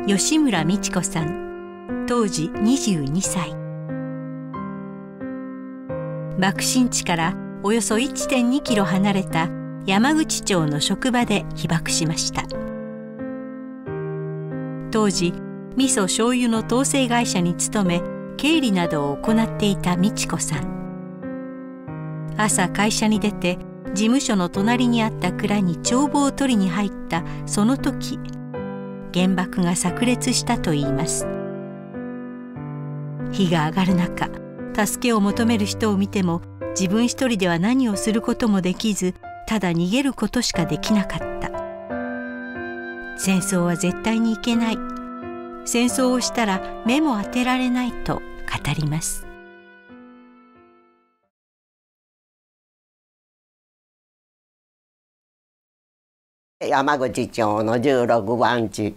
吉村美智子さん、当時22歳。爆心地からおよそ 1.2 キロ離れた山口町の職場で被爆しました。当時味噌醤油の統制会社に勤め、経理などを行っていた美智子さん。朝会社に出て事務所の隣にあった蔵に帳簿を取りに入ったその時、原爆が炸裂したといいます。火が上がる中、助けを求める人を見ても自分一人では何をすることもできず、ただ逃げることしかできなかった。戦争は絶対にいけない。戦争をしたら目も当てられないと語ります。山口町の16番地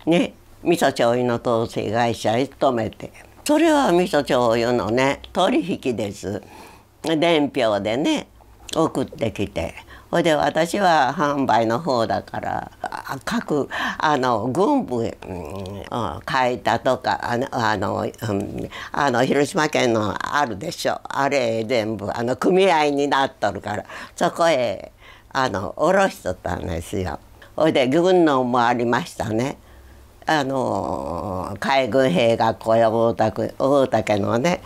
ね、味噌醤油の統制会社に勤めて、それは味噌醤油のね取引です。伝票でね送ってきて、それで私は販売の方だから各軍部書いたとか広島県のあるでしょ、あれ全部組合になっとるから、そこへ下ろしとったんですよ。それで軍能もありましたね。海軍兵学校や大竹のね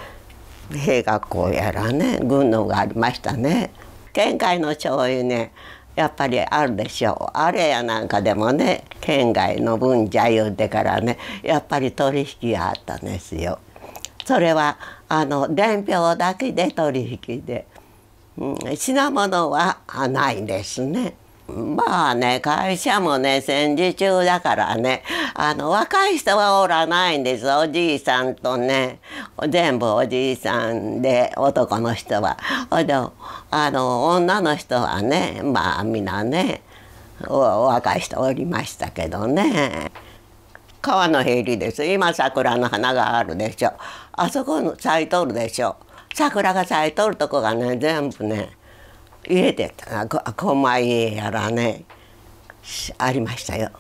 兵学校やらね、軍能がありましたね。県外の醤油ねやっぱりあるでしょう。あれやなんかでもね、県外の分じゃ言うてからね、やっぱり取引があったんですよ。それは伝票だけで取引で、品物はないですね。まあね、会社もね戦時中だからね、若い人はおらないんです。おじいさんとね、全部おじいさんで、男の人は。女の人はね、まあ皆ね若い人おりましたけどね。川のへりです。今桜の花があるでしょ、あそこ咲いとるでしょ。桜が咲いとるとこがね全部ね入れてた狛家やらねありましたよ。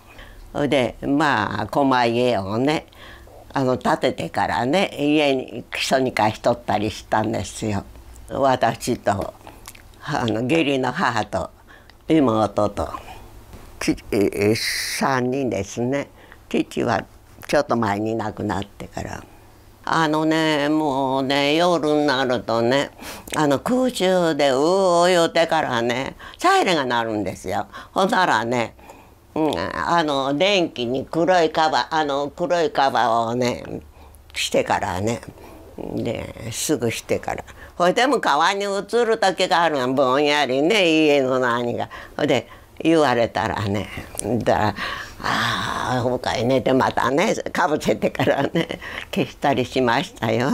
でまあ狛家をね建ててからね家に人に貸しとったりしたんですよ。私と義理の母と妹と3人ですね。父はちょっと前に亡くなってから。もうね夜になるとね空襲で言うてからねサイレンが鳴るんですよ。ほんならね、電気に黒いカバーをねしてからね、ですぐしてから、ほいでも川に移る時があるの、ぼんやりね家の何が。ほいで言われたらね、他に寝てまたねかぶせてからね消したりしましたよ。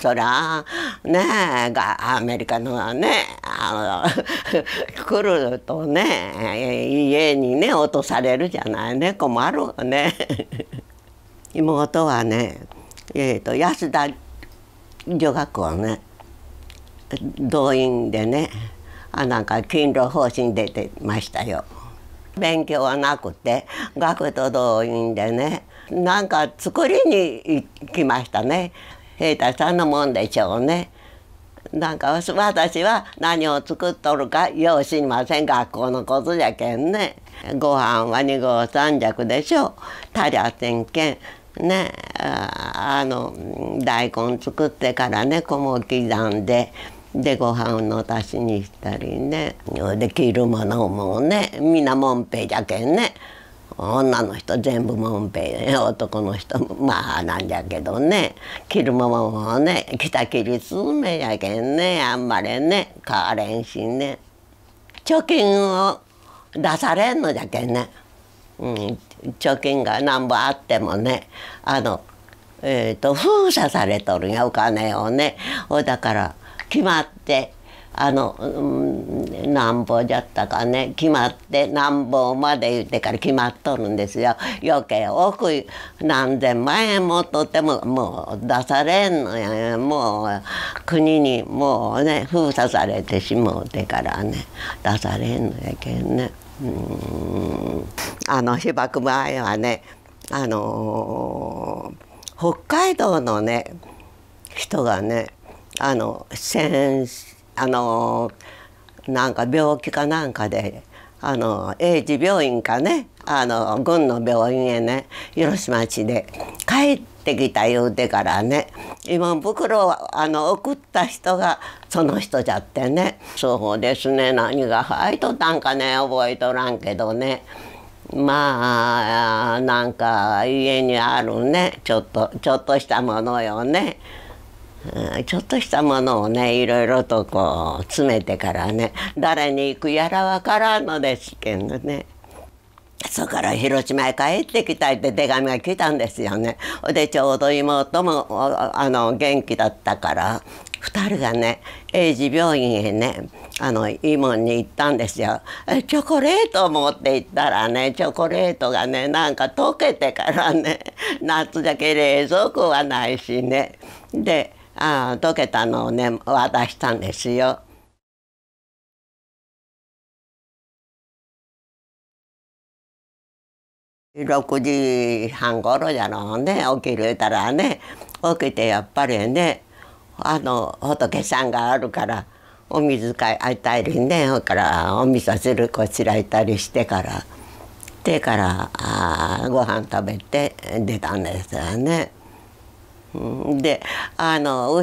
そりゃねアメリカのね来るとね家にね落とされるじゃないね、困るわね。妹はね安田女学校ね動員でねなんか勤労方針出てましたよ。勉強はなくて学徒動員でねなんか作りに行きましたね。兵隊さんのもんでしょうね。なんか私は何を作っとるかよう知りません。学校のことじゃけんね。ご飯は2合3尺でしょう。足りゃせんけんね、大根作ってからね小麦刻んで。ご飯の足しにしたりね、で着るものもねみんなもんぺいじゃけんね。女の人全部もんぺいで、男の人もまあなんじゃけどね、着るものもね着きりすめやけんね、あんまりね変われんしね、貯金を出されんのじゃけんね、貯金がなんぼあってもね封鎖されとるんやお金をね。だから決まってなんぼじゃったかね、決まってなんぼまで言ってから決まっとるんですよ。余計多く何千万円もとってももう出されんのや。もう国にもうね封鎖されてしもうてからね出されんのやけんね。被爆前はね北海道のね人がねなんか病気かなんかで英治病院かね軍の病院へね広島市で帰ってきた言うてからね今袋を送った人がその人じゃってね。そうですね、何が入っとったんかね覚えとらんけどね、まあなんか家にあるねちょっとしたものよね。ちょっとしたものをねいろいろとこう詰めてからね誰に行くやらわからんのですけどね。そこから広島へ帰ってきたいって手紙が来たんですよね。でちょうど妹も元気だったから2人がね英治病院へね慰問に行ったんですよ。チョコレートを持って行ったらねチョコレートがねなんか溶けてからね夏だけ冷蔵庫はないしねで溶けたのをね渡したんですよ。6時半頃じゃろうね起きるたらね起きてやっぱりね仏さんがあるからお水かいたりねそれからお味噌汁こしらえたりしてからご飯食べて出たんですよね。で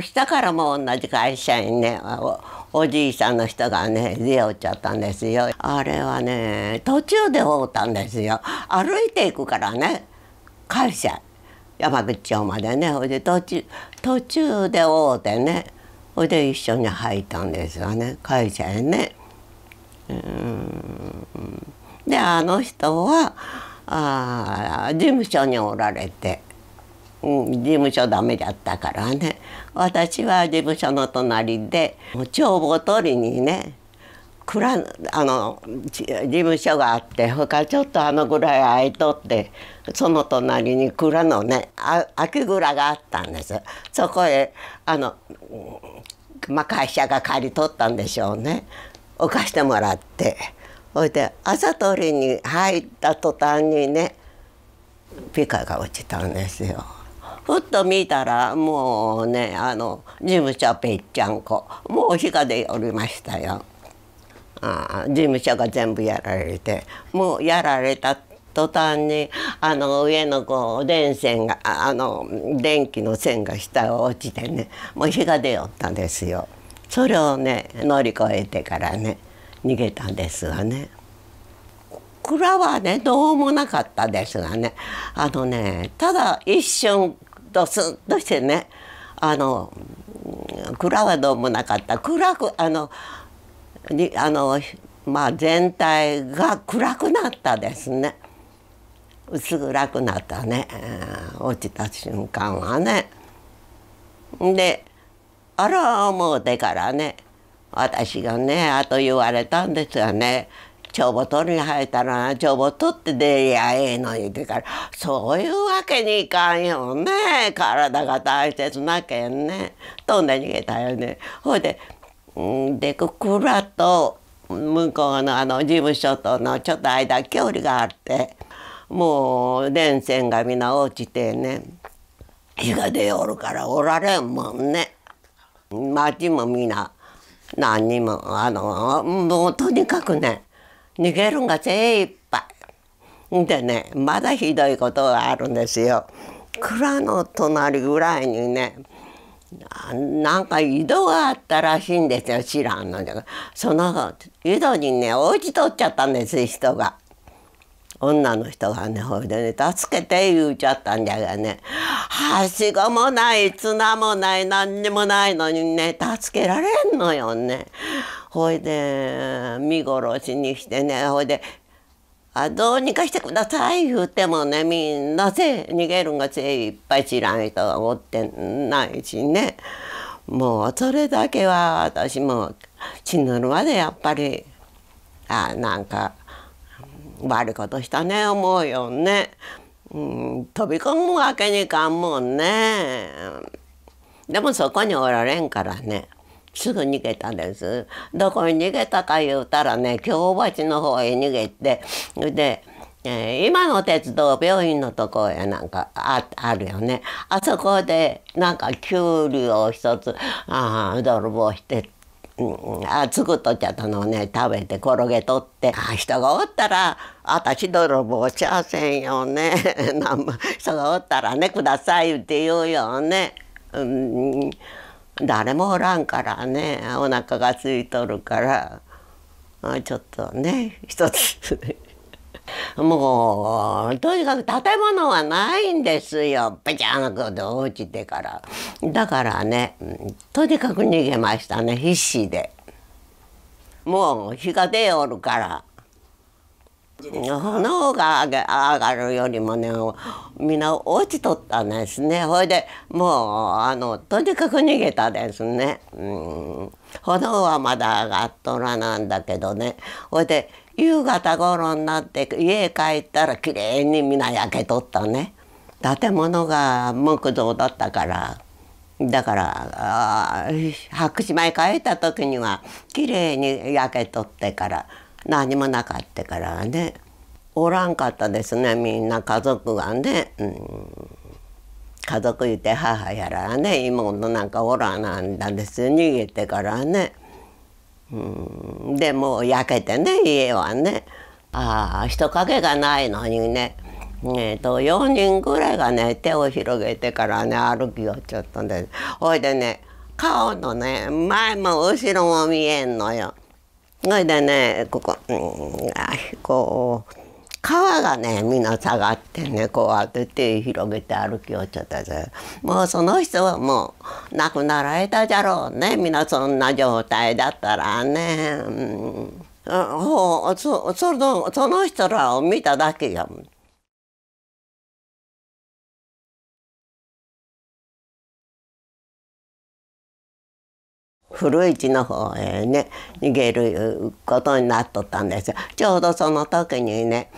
下からも同じ会社にねおじいさんの人がね出会っちゃったんですよ。あれはね途中で会うたんですよ。歩いていくからね会社山口町までねほいで途中で会うてねほいで一緒に入ったんですよね会社へね。で人は事務所におられて。事務所ダメだったからね私は事務所の隣で帳簿取りにね事務所があってほかちょっとぐらい空いとってその隣に蔵のね空き蔵があったんです。そこへ会社が借り取ったんでしょうね置かしてもらってほいで朝取りに入った途端にねピカが落ちたんですよ。ふっと見たらもうね事務所ぺっちゃんこもう日が出おりましたよ。事務所が全部やられてもうやられた途端に上のこう電線が電気の線が下を落ちてねもう日が出おったんですよ。それをね乗り越えてからね逃げたんですがね。蔵はねどうもなかったですがねただ一瞬ドスッとしてね蔵はどうもなかった暗く全体が暗くなったですね薄暗くなったね落ちた瞬間はね。であら思うてからね私がね言われたんですよね。帳簿取りに入ったら帳簿取って出りゃええのにってからそういうわけにいかんよね体が大切なけんね飛んで逃げたよね。ほいで蔵と向こうの事務所とのちょっと間距離があってもう電線がみんな落ちてね火が出おるからおられんもんね。町もみんな何にももうとにかくね逃げるんが精一杯でねまだひどいことがあるんですよ。蔵の隣ぐらいにねなんか井戸があったらしいんですよ知らんのに。その井戸にね落ちとっちゃったんです人が。女の人がねほいでね助けて言うちゃったんじゃがねはしごもない綱もない何にもないのにね助けられんのよね。ほいで見殺しにしてねほいでどうにかしてください言うてもねみんな逃げるんが精いっぱい知らん人がおってないしねもうそれだけは私も死ぬまでやっぱりなんか悪いことしたね思うよね。飛び込むわけにいかんもんね。でもそこにおられんからねすぐ逃げたんです。どこに逃げたか言うたらね京橋の方へ逃げてで今の鉄道病院のとこへなんかあるよね。あそこでなんかきゅうりを一つ泥棒して、作っとっちゃったのをね食べて転げとって人がおったら私泥棒しちゃせんよね人がおったらねくださいって言うよね。誰もおらんからねお腹が空いとるからちょっとね一つもうとにかく建物はないんですよぺちゃんと落ちてから。だからねとにかく逃げましたね必死で。もう日が出おるから炎が上がるよりもねみんな落ちとったんですね。ほいでもうとにかく逃げたですね。炎はまだ上がっとらなんだけどね。ほいで夕方頃になって家帰ったらきれいにみんな焼けとったね。建物が木造だったから。だから白紙前帰った時にはきれいに焼けとってから何もなかったからねおらんかったですねみんな家族がね、家族いて母やらね妹なんかおらなんだです逃げてからね、でもう焼けてね家はね人影がないのにね4人ぐらいがね手を広げてからね歩きよっちゃったんです。ほいでね顔のね前も後ろも見えんのよ。ほいでねこう皮がねみんな下がってねこうやって手広げて歩きよっちゃったです。もうその人はもう亡くなられたじゃろうねみんなそんな状態だったらね、その人らを見ただけやもん。古市の方へね逃げることになっとったんですよ。ちょうどその時にね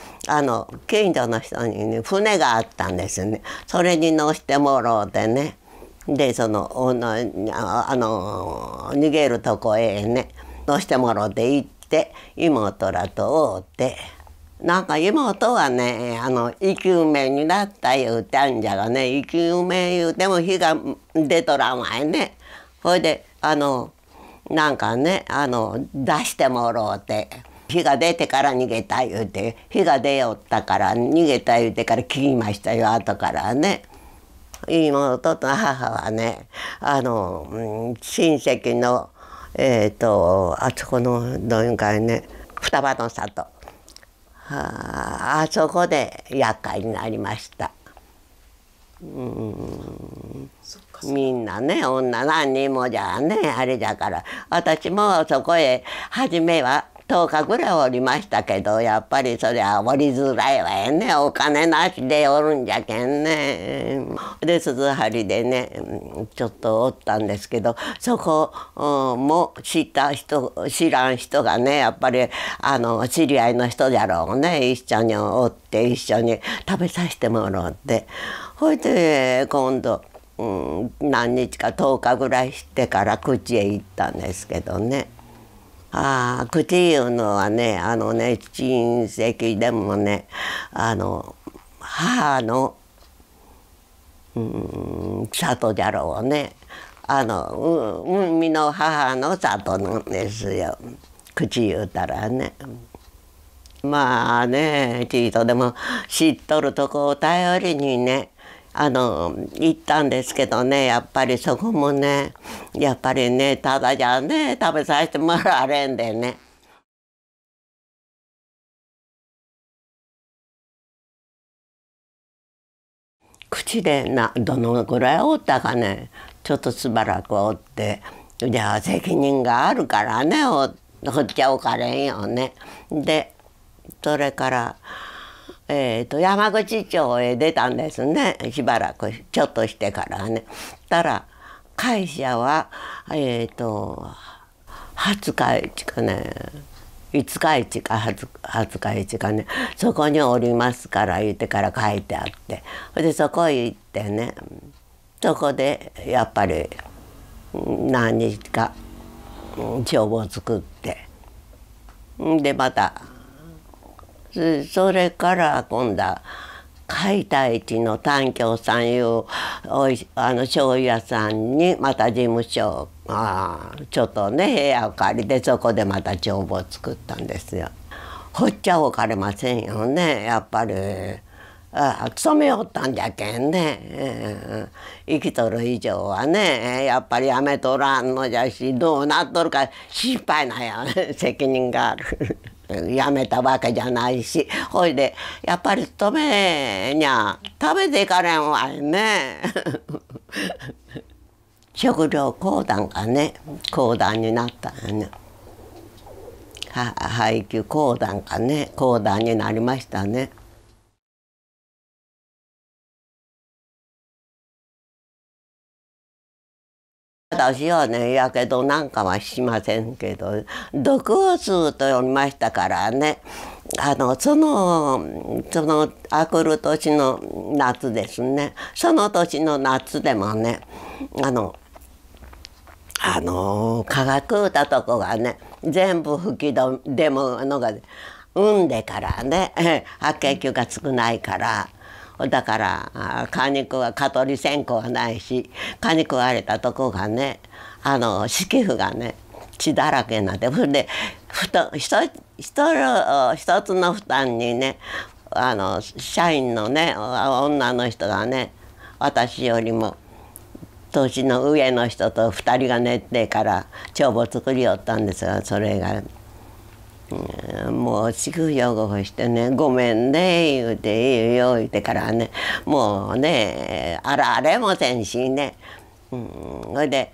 近所の人にね船があったんですね。それに乗してもろうてねで逃げるとこへね乗してもろうて行って妹らと会うて。なんか妹はね生き埋めになった言うてんじゃがね生き埋め言うても火が出とらんわいね。ほいでなんかね出してもろうて火が出てから逃げた言うて火が出よったから逃げた言うてから聞きましたよ後からね。妹と母はね親戚のあそこのどういうんかいね双葉の里あそこで厄介になりました。みんなね女何人もじゃねあれだから私もそこへ初めは10日ぐらいおりましたけどやっぱりそりゃおりづらいわよねお金なしでおるんじゃけんね。で鈴張でねちょっとおったんですけどそこも知らん人がねやっぱり知り合いの人じゃろうね一緒におって一緒に食べさせてもらって。ほいで今度、何日か10日ぐらいしてから口へ行ったんですけどね口いうのはね親戚でもね母の里じゃろうね海の母の里なんですよ口言うたらね。まあねちいとでも知っとるとこを頼りにね行ったんですけどねやっぱりそこもねやっぱりねただじゃね食べさせてもらわれんでね。口でどのぐらいおったかねちょっとしばらくおってじゃあ責任があるからねほっちゃおかれんよね。でそれから山口町へ出たんですねしばらくちょっとしてからね。たら会社は20日市かね5日市か20日市かねそこにおりますから言ってから書いてあってでそこへ行ってねそこでやっぱり何日か帳簿を作ってでまたそれから今度は解体地の丹京さんいう醤油屋さんにまた事務所ちょっとね部屋を借りてそこでまた帳簿を作ったんですよ。ほっちゃおかれませんよねやっぱり。勤めよったんじゃけんね、生きとる以上はねやっぱりやめとらんのじゃしどうなっとるか心配なんや責任があるやめたわけじゃないしほいでやっぱり勤めにゃ食べていかれんわいね食料公団がね公団になったんね配給公団がね公団になりましたね。私はねやけどなんかはしませんけど毒を吸うとおりましたからねそのあくる年の夏ですねその年の夏でもね科学歌とこがね全部吹きでものが産んでからね白血球が少ないから。だから果肉は蚊取り線香はないし蚊に食われたとこがね敷布がね血だらけになってそれで一つの負担にね社員のね女の人がね私よりも年の上の人と2人が寝てから帳簿作りよったんですがそれが。もう築養護してね「ごめんね」言うて「いいよ」言うてからねもうねあれもせんしねそれで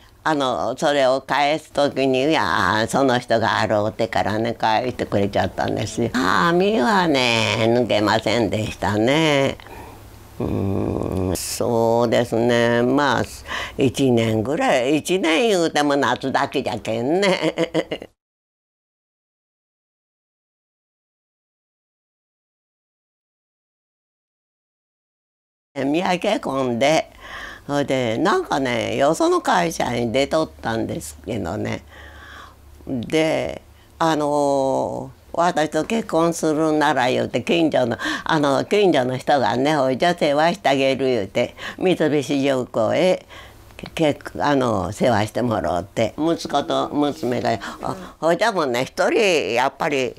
それを返す時に「いやその人が洗うてからね返してくれちゃったんですよ。網はね抜けませんでしたね。そうですねまあ1年ぐらい1年言うても夏だけじゃけんね。三宅込んでそれでなんかねよその会社に出とったんですけどねで私と結婚するなら言うて近所の人がねおいじゃ世話してあげる言うて三菱重工へ世話してもらって息子と娘がほいじゃもね一人やっぱり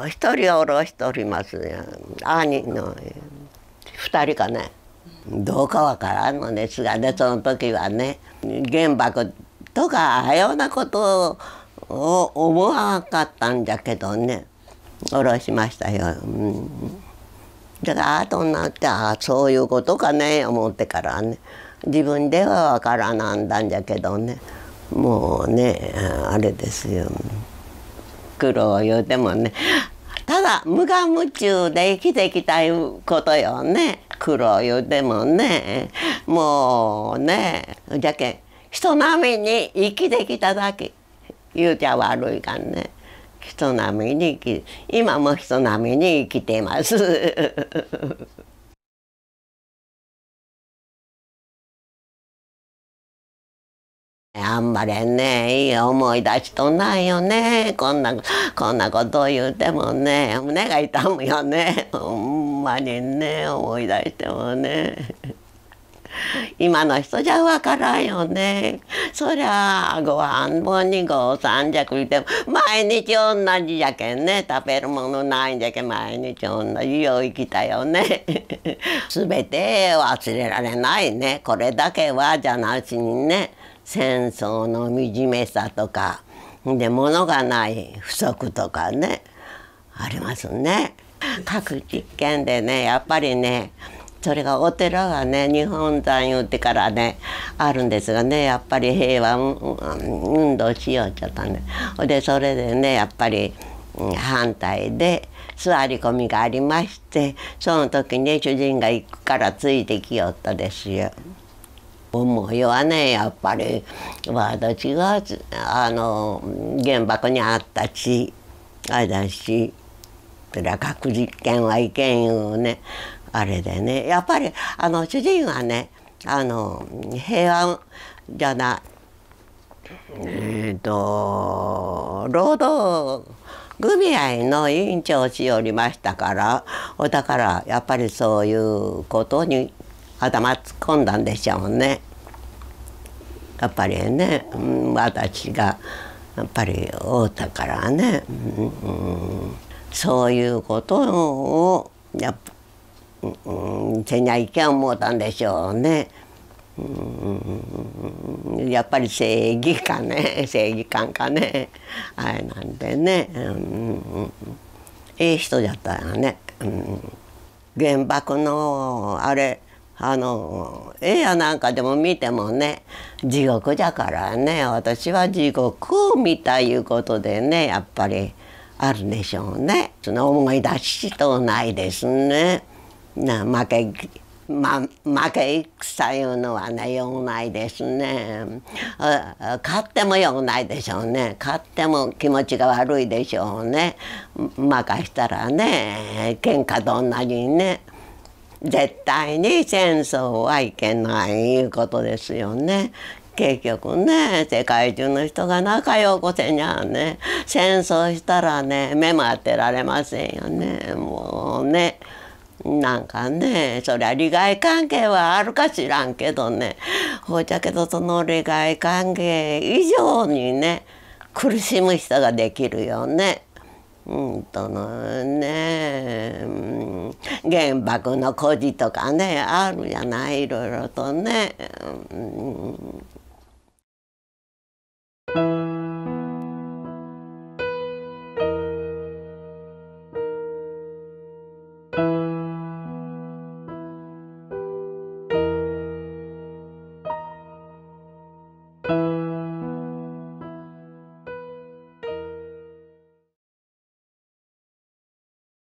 一人おろしております兄の2人かね。どうかわからんのですがねその時はね原爆とかああいうようなことを思わなかったんじゃけどね下ろしましたよ。だから後になってそういうことかね思ってからね自分ではわからなんだんじゃけどねもうねあれですよ苦労言うてもねただ無我夢中で生きていきたいことよね。苦労言うてもねもうねじゃけん人並みに生きてきただけ言うちゃ悪いかんね人並みに今も人並みに生きていますあんまりねいい思い出しとないよねこんなことを言うてもね胸が痛むよねほんまにね思い出してもね今の人じゃ分からんよね。そりゃご飯本にご三尺いても毎日同じじゃけんね食べるものないんじゃけん毎日同じよう生きたよね全て忘れられないねこれだけはじゃなしにね戦争の惨めさとかで物がない不足とかねありますね。核実験でねやっぱりねそれがお寺がね日本山言うてからねあるんですがねやっぱり平和運動しようっちゃったんでそれでねやっぱり反対で座り込みがありましてその時に主人が行くからついてきよったですよ。思いはねやっぱり私が原爆にあったしあれだしそれは核実験はいけんいうねあれでねやっぱり主人はね平和じゃない労働組合の委員長をしおりましたから、だからやっぱりそういうことに頭突っ込んだんでしょうね。やっぱりね、私がやっぱり会うたからね、そういうことをせにゃいけん思うたんでしょうね。やっぱり正義かね、正義感かね、あれなんでね、いい人だったよね。原爆のあれ映画なんかでも見てもね、地獄じゃからね、私は地獄を見たいうことでね、やっぱりあるでしょうね。その思い出しとないですね。負け戦いうのはね、ようないですね。勝ってもようないでしょうね。勝っても気持ちが悪いでしょうね。負かしたらね、喧嘩と同じにね。絶対に戦争はいけないいうことですよね。結局ね、世界中の人が仲良くせにゃね、戦争したらね、目も当てられませんよね。もうね、なんかね、そりゃ利害関係はあるか知らんけどね、ほいじゃけどその利害関係以上にね、苦しむ人ができるよね。原爆の孤児とかね、あるじゃない、いろいろとね。